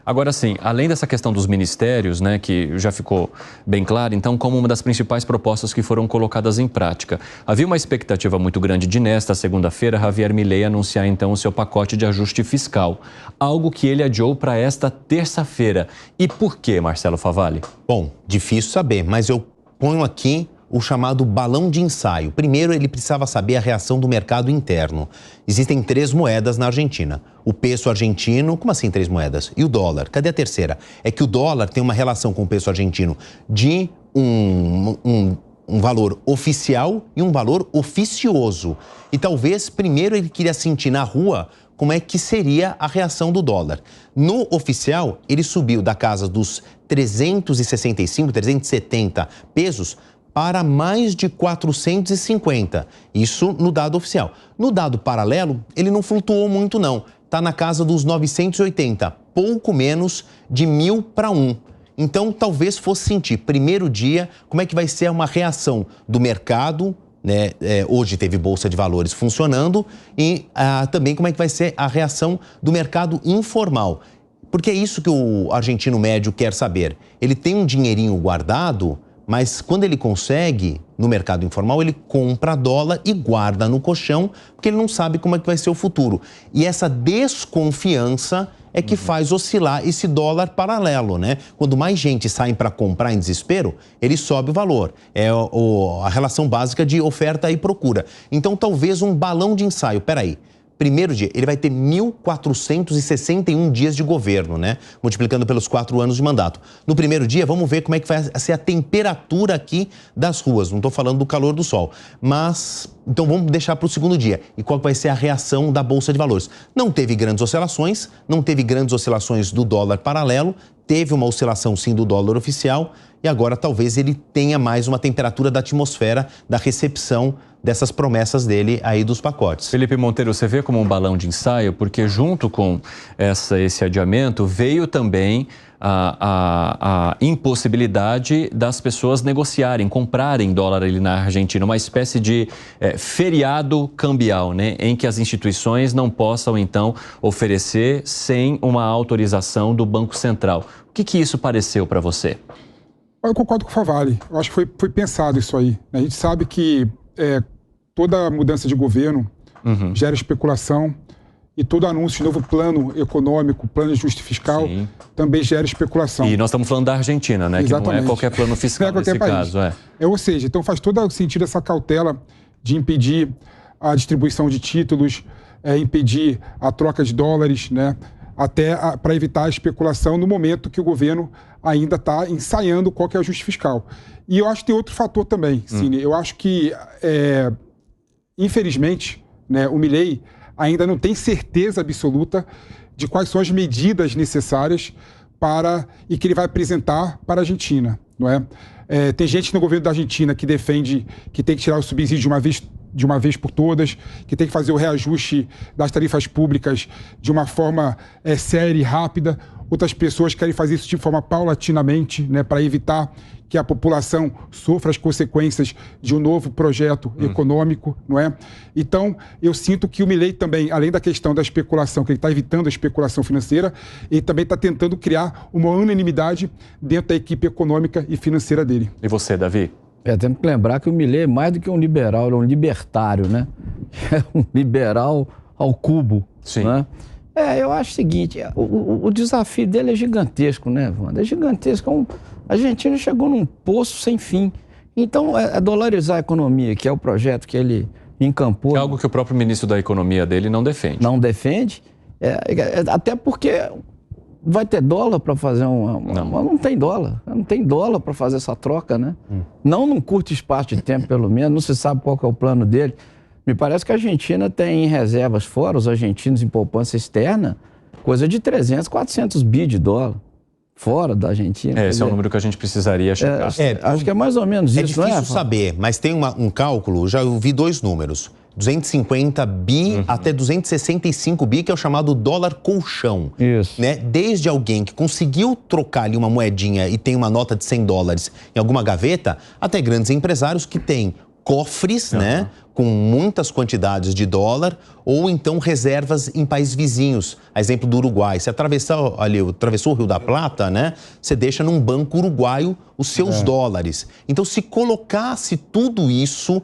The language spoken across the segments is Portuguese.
Agora sim, além dessa questão dos ministérios, né, que já ficou bem claro, então, como uma das principais propostas que foram colocadas em prática. Havia uma expectativa muito grande de nesta segunda-feira, Javier Milei anunciar então o seu pacote de ajuste fiscal, algo que ele adiou para esta terça-feira. E por quê, Marcelo Favalli? Bom, difícil saber, mas eu ponho aqui o chamado balão de ensaio. Primeiro, ele precisava saber a reação do mercado interno. Existem 3 moedas na Argentina. O peso argentino, como assim 3 moedas? E o dólar? Cadê a terceira? É que o dólar tem uma relação com o peso argentino de um valor oficial e um valor oficioso. E talvez, primeiro, ele queria sentir na rua como é que seria a reação do dólar. No oficial, ele subiu da casa dos 365, 370 pesos para mais de 450, isso no dado oficial. No dado paralelo, ele não flutuou muito não, está na casa dos 980, pouco menos de 1.000 para 1. Então, talvez fosse sentir, primeiro dia, como é que vai ser uma reação do mercado, né? Hoje teve Bolsa de Valores funcionando, e também como é que vai ser a reação do mercado informal. Porque é isso que o argentino médio quer saber. Ele tem um dinheirinho guardado, mas quando ele consegue, no mercado informal, ele compra dólar e guarda no colchão, porque ele não sabe como é que vai ser o futuro. E essa desconfiança é que faz oscilar esse dólar paralelo, né? Quando mais gente sai para comprar em desespero, ele sobe o valor. É a relação básica de oferta e procura. Então, talvez um balão de ensaio. Peraí. Primeiro dia, ele vai ter 1.461 dias de governo, né? Multiplicando pelos 4 anos de mandato. No primeiro dia, vamos ver como é que vai ser a temperatura aqui das ruas. Não estou falando do calor do sol. Mas, então vamos deixar para o segundo dia. E qual vai ser a reação da Bolsa de Valores? Não teve grandes oscilações do dólar paralelo. Teve uma oscilação, sim, do dólar oficial. E agora, talvez, ele tenha mais uma temperatura da atmosfera, da recepção dessas promessas dele aí dos pacotes. Felipe Monteiro, você vê como um balão de ensaio, porque junto com esse adiamento veio também a impossibilidade das pessoas negociarem, comprarem dólar ali na Argentina, uma espécie de feriado cambial, né, em que as instituições não possam, então, oferecer sem uma autorização do Banco Central. O que isso pareceu para você? Eu concordo com o Favalli. Eu acho que foi pensado isso aí. A gente sabe que toda mudança de governo gera especulação e todo anúncio de novo plano econômico, plano de ajuste fiscal, sim, também gera especulação. E nós estamos falando da Argentina, né? Exatamente. Que não é qualquer plano fiscal nesse caso. Ou seja, então faz todo o sentido essa cautela de impedir a distribuição de títulos, impedir a troca de dólares, né? Até para evitar a especulação no momento que o governo ainda está ensaiando qual que é o ajuste fiscal. E eu acho que tem outro fator também, Cine. Eu acho que, infelizmente, né, o Milei ainda não tem certeza absoluta de quais são as medidas necessárias e que ele vai apresentar para a Argentina, não é? Tem gente no governo da Argentina que defende que tem que tirar o subsídio de uma vez por todas, que tem que fazer o reajuste das tarifas públicas de uma forma séria e rápida. Outras pessoas querem fazer isso de forma paulatinamente, né, para evitar que a população sofra as consequências de um novo projeto econômico, não é? Então, eu sinto que o Milei também, além da questão da especulação, que ele está evitando a especulação financeira, ele também está tentando criar uma unanimidade dentro da equipe econômica e financeira dele. E você, Davi? Temos que lembrar que o Milei é mais do que um liberal, ele é um libertário, né? É um liberal ao cubo, sim, né? Eu acho o seguinte, o desafio dele é gigantesco, né, Wanda? É gigantesco. A Argentina chegou num poço sem fim. Então, dolarizar a economia, que é o projeto que ele encampou. É algo que o próprio ministro da Economia dele não defende. Não defende, até porque vai ter dólar para fazer não tem dólar. Não tem dólar para fazer essa troca, né? Não num curto espaço de tempo, pelo menos. Não se sabe qual que é o plano dele. Me parece que a Argentina tem em reservas fora, os argentinos em poupança externa, coisa de 300, 400 bi de dólar. Fora da Argentina. Esse é o número que a gente precisaria checar. Acho que é mais ou menos isso, não é? É difícil saber, mas tem um cálculo, já ouvi 2 números. 250 bi até 265 bi, que é o chamado dólar colchão. Isso. Né? Desde alguém que conseguiu trocar ali uma moedinha e tem uma nota de $100 em alguma gaveta, até grandes empresários que têm cofres, né, com muitas quantidades de dólar, ou então reservas em países vizinhos. A exemplo do Uruguai. Se atravessou o Rio da Plata, né, você deixa num banco uruguaio os seus dólares. Então, se colocasse tudo isso,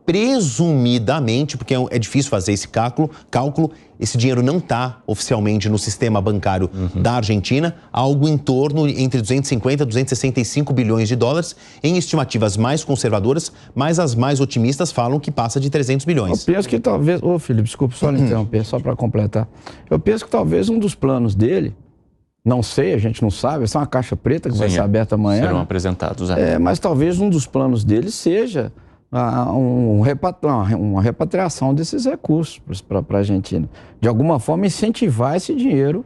presumidamente, porque é difícil fazer esse cálculo, esse dinheiro não está oficialmente no sistema bancário da Argentina, algo em torno entre 250 e 265 bilhões de dólares, em estimativas mais conservadoras, mas as mais otimistas falam que passa de 300 bilhões. Eu penso que talvez... Felipe, desculpa só lhe interromper, só para completar. Eu penso que talvez um dos planos dele, não sei, a gente não sabe, essa é uma caixa preta que vai ser aberta amanhã. Serão apresentados. Mas talvez um dos planos dele seja uma repatriação desses recursos para a Argentina. De alguma forma, incentivar esse dinheiro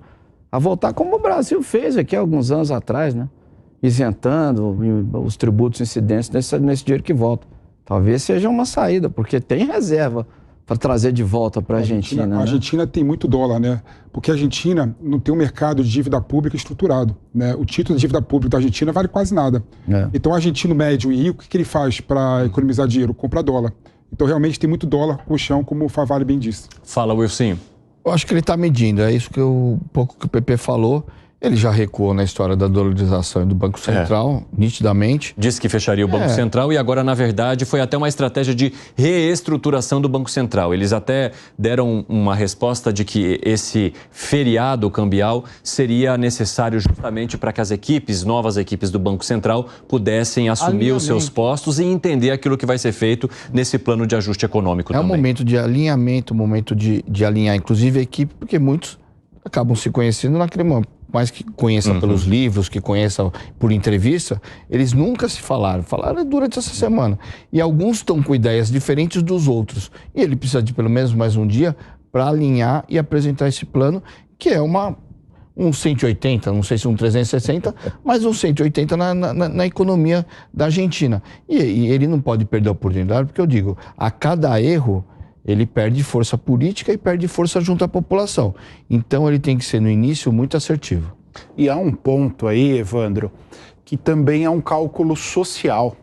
a voltar como o Brasil fez aqui há alguns anos atrás, né? Isentando os tributos incidentes nesse dinheiro que volta. Talvez seja uma saída, porque tem reserva para trazer de volta para a Argentina. A Argentina tem muito dólar, né? Porque a Argentina não tem um mercado de dívida pública estruturado, né? O título de dívida pública da Argentina vale quase nada. Então, o argentino médio e rico, o que ele faz para economizar dinheiro? Compra dólar. Então, realmente tem muito dólar no chão, como o Favale bem disse. Fala, Wilson. Eu acho que ele está medindo, é isso que um pouco que o PP falou. Ele já recuou na história da dolarização do Banco Central, nitidamente. Disse que fecharia o Banco Central e agora, na verdade, foi até uma estratégia de reestruturação do Banco Central. Eles até deram uma resposta de que esse feriado cambial seria necessário justamente para que as novas equipes do Banco Central, pudessem assumir os seus postos e entender aquilo que vai ser feito nesse plano de ajuste econômico também. É um momento de alinhamento, um momento de alinhar, inclusive, a equipe, porque muitos acabam se conhecendo naquele momento. Mais que conheça pelos livros, que conheça por entrevista, eles nunca se falaram durante essa semana. E alguns estão com ideias diferentes dos outros. E ele precisa de pelo menos mais um dia para alinhar e apresentar esse plano, que é um 180, não sei se um 360, mas um 180 na economia da Argentina. E ele não pode perder a oportunidade, porque eu digo, a cada erro, ele perde força política e perde força junto à população. Então, ele tem que ser, no início, muito assertivo. E há um ponto aí, Evandro, que também é um cálculo social.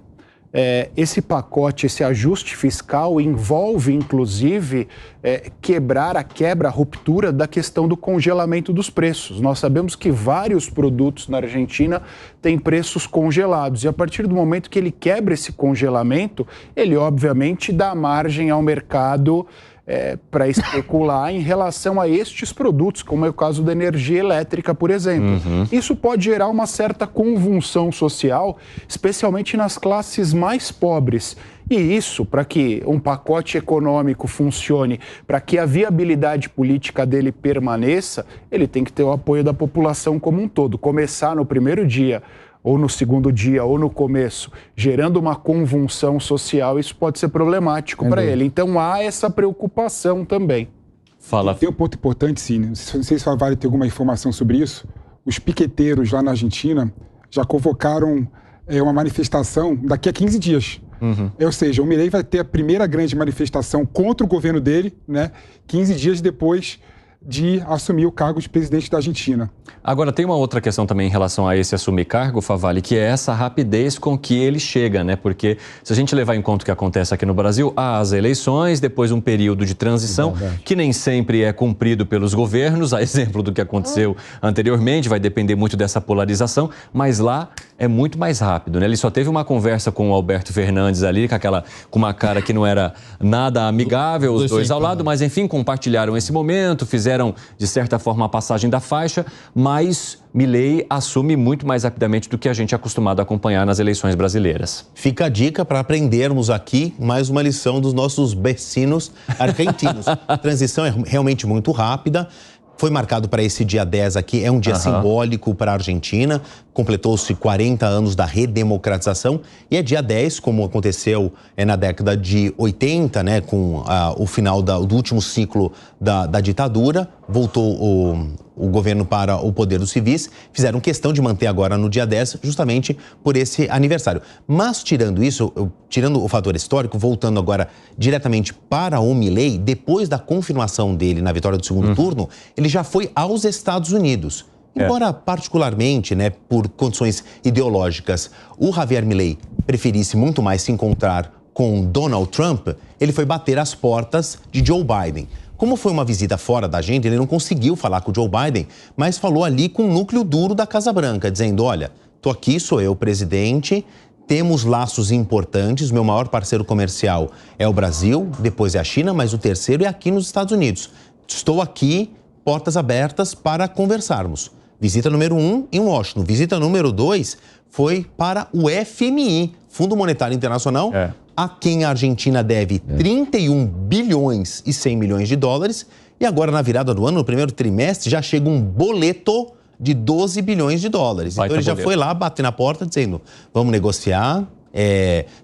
Esse pacote, esse ajuste fiscal envolve, inclusive, a ruptura da questão do congelamento dos preços. Nós sabemos que vários produtos na Argentina têm preços congelados e a partir do momento que ele quebra esse congelamento, ele obviamente dá margem ao mercado para especular em relação a estes produtos, como é o caso da energia elétrica, por exemplo. Isso pode gerar uma certa convulsão social, especialmente nas classes mais pobres. E isso, para que um pacote econômico funcione, para que a viabilidade política dele permaneça, ele tem que ter o apoio da população como um todo. Começar no primeiro dia, ou no segundo dia, ou no começo, gerando uma convulsão social, isso pode ser problemático para ele. Então, há essa preocupação também. Fala. Tem um ponto importante, Cine, não sei se vale ter alguma informação sobre isso. Os piqueteiros lá na Argentina já convocaram uma manifestação daqui a 15 dias. Ou seja, o Milei vai ter a primeira grande manifestação contra o governo dele, né, 15 dias depois de assumir o cargo de presidente da Argentina. Agora, tem uma outra questão também em relação a esse assumir cargo, Favale, que é essa rapidez com que ele chega, né? Porque se a gente levar em conta o que acontece aqui no Brasil, há as eleições, depois um período de transição, que nem sempre é cumprido pelos governos, a exemplo do que aconteceu anteriormente, vai depender muito dessa polarização, mas lá é muito mais rápido, né? Ele só teve uma conversa com o Alberto Fernandes ali, com uma cara que não era nada amigável, os dois ao lado, mas enfim, compartilharam esse momento, fizeram, de certa forma, a passagem da faixa, mas Milei assume muito mais rapidamente do que a gente é acostumado a acompanhar nas eleições brasileiras. Fica a dica para aprendermos aqui mais uma lição dos nossos vecinos argentinos. A transição é realmente muito rápida. Foi marcado para esse dia 10 aqui, é um dia simbólico para a Argentina, completou-se 40 anos da redemocratização e é dia 10, como aconteceu na década de 80, né, com o final do último ciclo da ditadura, voltou o governo para o poder dos civis, fizeram questão de manter agora no dia 10, justamente por esse aniversário. Mas tirando isso, tirando o fator histórico, voltando agora diretamente para o Milei, depois da confirmação dele na vitória do segundo turno, ele já foi aos Estados Unidos. Embora particularmente, né, por condições ideológicas, o Javier Milei preferisse muito mais se encontrar com Donald Trump, ele foi bater as portas de Joe Biden. Como foi uma visita fora da agenda, ele não conseguiu falar com o Joe Biden, mas falou ali com o núcleo duro da Casa Branca, dizendo, olha, tô aqui, sou eu, presidente, temos laços importantes, meu maior parceiro comercial é o Brasil, depois é a China, mas o terceiro é aqui nos Estados Unidos. Estou aqui, portas abertas para conversarmos. Visita número 1 em Washington. Visita número 2 foi para o FMI, Fundo Monetário Internacional, a quem a Argentina deve 31 bilhões e 100 milhões de dólares. E agora, na virada do ano, no primeiro trimestre, já chega um boleto de 12 bilhões de dólares. Então ele já foi lá bater na porta dizendo, vamos negociar,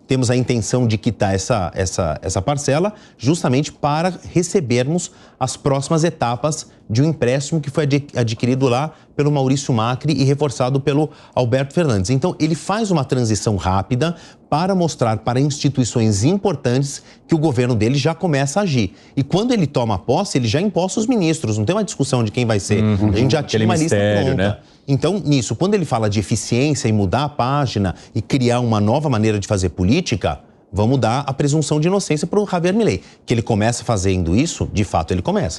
temos a intenção de quitar essa parcela justamente para recebermos as próximas etapas de um empréstimo que foi adquirido lá pelo Maurício Macri e reforçado pelo Alberto Fernandes. Então, ele faz uma transição rápida para mostrar para instituições importantes que o governo dele já começa a agir. E quando ele toma posse, ele já imposta os ministros, não tem uma discussão de quem vai ser. A gente já tinha uma lista pronta. Né? Então, nisso, quando ele fala de eficiência e mudar a página e criar uma nova maneira de fazer política, vamos dar a presunção de inocência para o Javier Milei. Que ele começa fazendo isso, de fato ele começa.